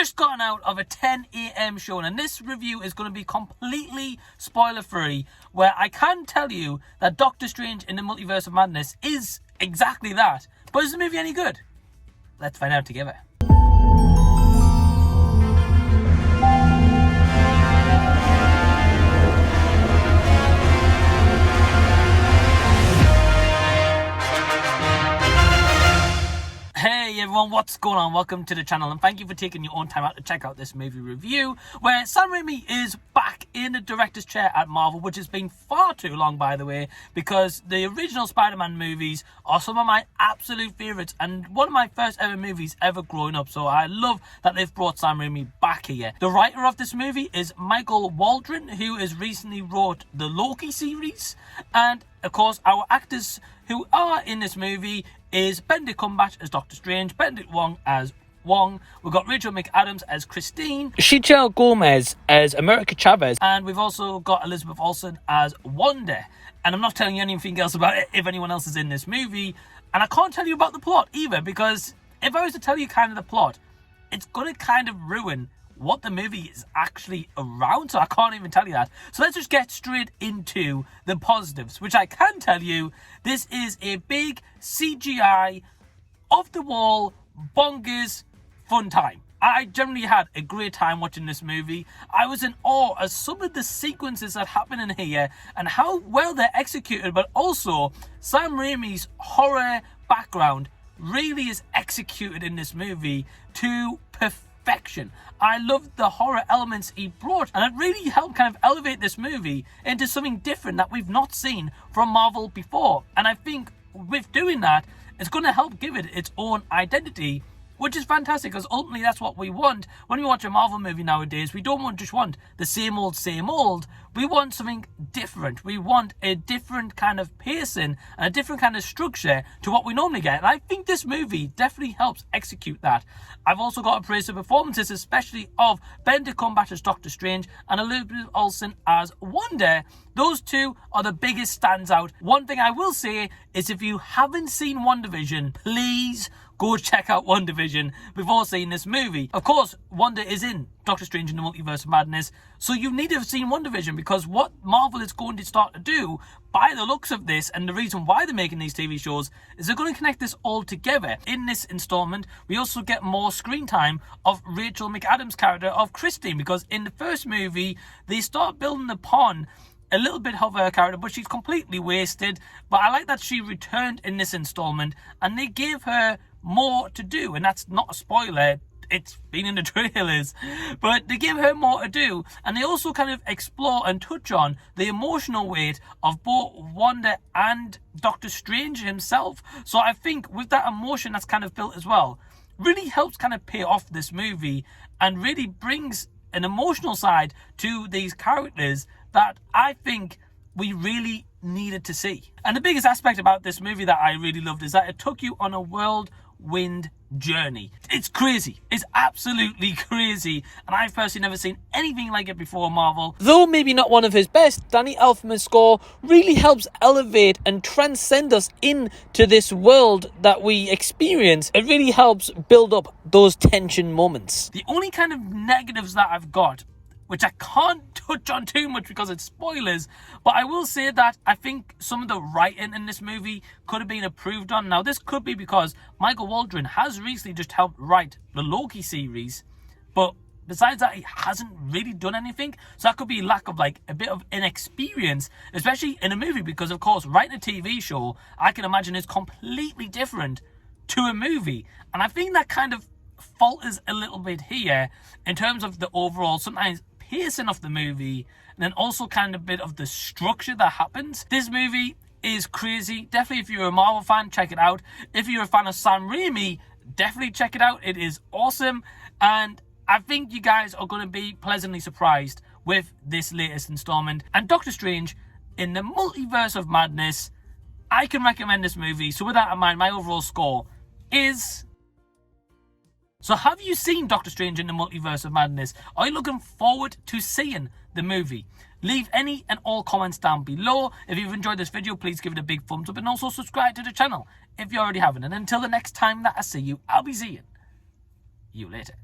just gotten out of a 10 a.m. show, and this review is going to be completely spoiler-free, where I can tell you that Doctor Strange in the Multiverse of Madness is exactly that. But is the movie any good? Let's find out together. Hey everyone, what's going on? Welcome to the channel, and thank you for taking your own time out to check out this movie review, where Sam Raimi is back in the director's chair at Marvel, which has been far too long, by the way, because the original Spider-Man movies are some of my absolute favourites and one of my first ever movies ever growing up, so I love that they've brought Sam Raimi back here. The writer of this movie is Michael Waldron, who has recently wrote the Loki series, and of course our actors who are in this movie is Benedict Cumberbatch as Doctor Strange, Benedict Wong as Wong, we've got Rachel McAdams as Christine, Chiwetel Gomez as America Chavez, and we've also got Elizabeth Olsen as Wanda. And I'm not telling you anything else about it if anyone else is in this movie, and I can't tell you about the plot either, because if I was to tell you kind of the plot, it's going to kind of ruin what the movie is actually around, so I can't even tell you that. So let's just get straight into the positives, which I can tell you, this is a big CGI, off-the-wall, bonkers, fun time. I generally had a great time watching this movie. I was in awe at some of the sequences that happen in here and how well they're executed, but also Sam Raimi's horror background really is executed in this movie to perfection. I loved the horror elements he brought, and it really helped kind of elevate this movie into something different that we've not seen from Marvel before. And I think with doing that, it's going to help give it its own identity, which is fantastic, because ultimately that's what we want. When we watch a Marvel movie nowadays, we don't just want the same old. We want something different. We want a different kind of pacing and a different kind of structure to what we normally get. And I think this movie definitely helps execute that. I've also got to praise the performances, especially of Benedict Cumberbatch as Doctor Strange and Elizabeth Olsen as Wanda. Those two are the biggest standout. One thing I will say is, if you haven't seen WandaVision, please go check out WandaVision before seeing this movie. Of course, Wanda is in Doctor Strange in the Multiverse of Madness, so you need to have seen WandaVision, because what Marvel is going to start to do, by the looks of this, and the reason why they're making these TV shows, is they're going to connect this all together. In this installment, we also get more screen time of Rachel McAdams' character of Christine, because in the first movie, they start building upon a little bit of her character, but she's completely wasted. But I like that she returned in this installment, and they gave her more to do, and that's not a spoiler, it's been in the trailers, but they give her more to do, and they also kind of explore and touch on the emotional weight of both Wanda and Doctor Strange himself. So I think with that emotion that's kind of built as well, really helps kind of pay off this movie and really brings an emotional side to these characters that I think we really needed to see. And the biggest aspect about this movie that I really loved is that it took you on a whirlwind journey. It's crazy. It's absolutely crazy. And I've personally never seen anything like it before Marvel. Though maybe not one of his best, Danny Elfman's score really helps elevate and transcend us into this world that we experience. It really helps build up those tension moments. The only kind of negatives that I've got, which I can't touch on too much because it's spoilers, but I will say that I think some of the writing in this movie could have been improved on. Now, this could be because Michael Waldron has recently just helped write the Loki series, but besides that, he hasn't really done anything. So that could be lack of like a bit of inexperience, especially in a movie, because of course, writing a TV show, I can imagine, is completely different to a movie. And I think that kind of falters a little bit here in terms of the overall, sometimes pacing of the movie, and then also kind of bit of the structure that happens. This movie is crazy. Definitely, if you're a Marvel fan, check it out. If you're a fan of Sam Raimi, definitely check it out. It is awesome, and I think you guys are going to be pleasantly surprised with this latest installment. And Doctor Strange in the Multiverse of Madness, I can recommend this movie. So with that in mind, my overall score is... So have you seen Doctor Strange in the Multiverse of Madness? Are you looking forward to seeing the movie? Leave any and all comments down below. If you've enjoyed this video, please give it a big thumbs up, and also subscribe to the channel if you already haven't. And until the next time that I see you, I'll be seeing you later.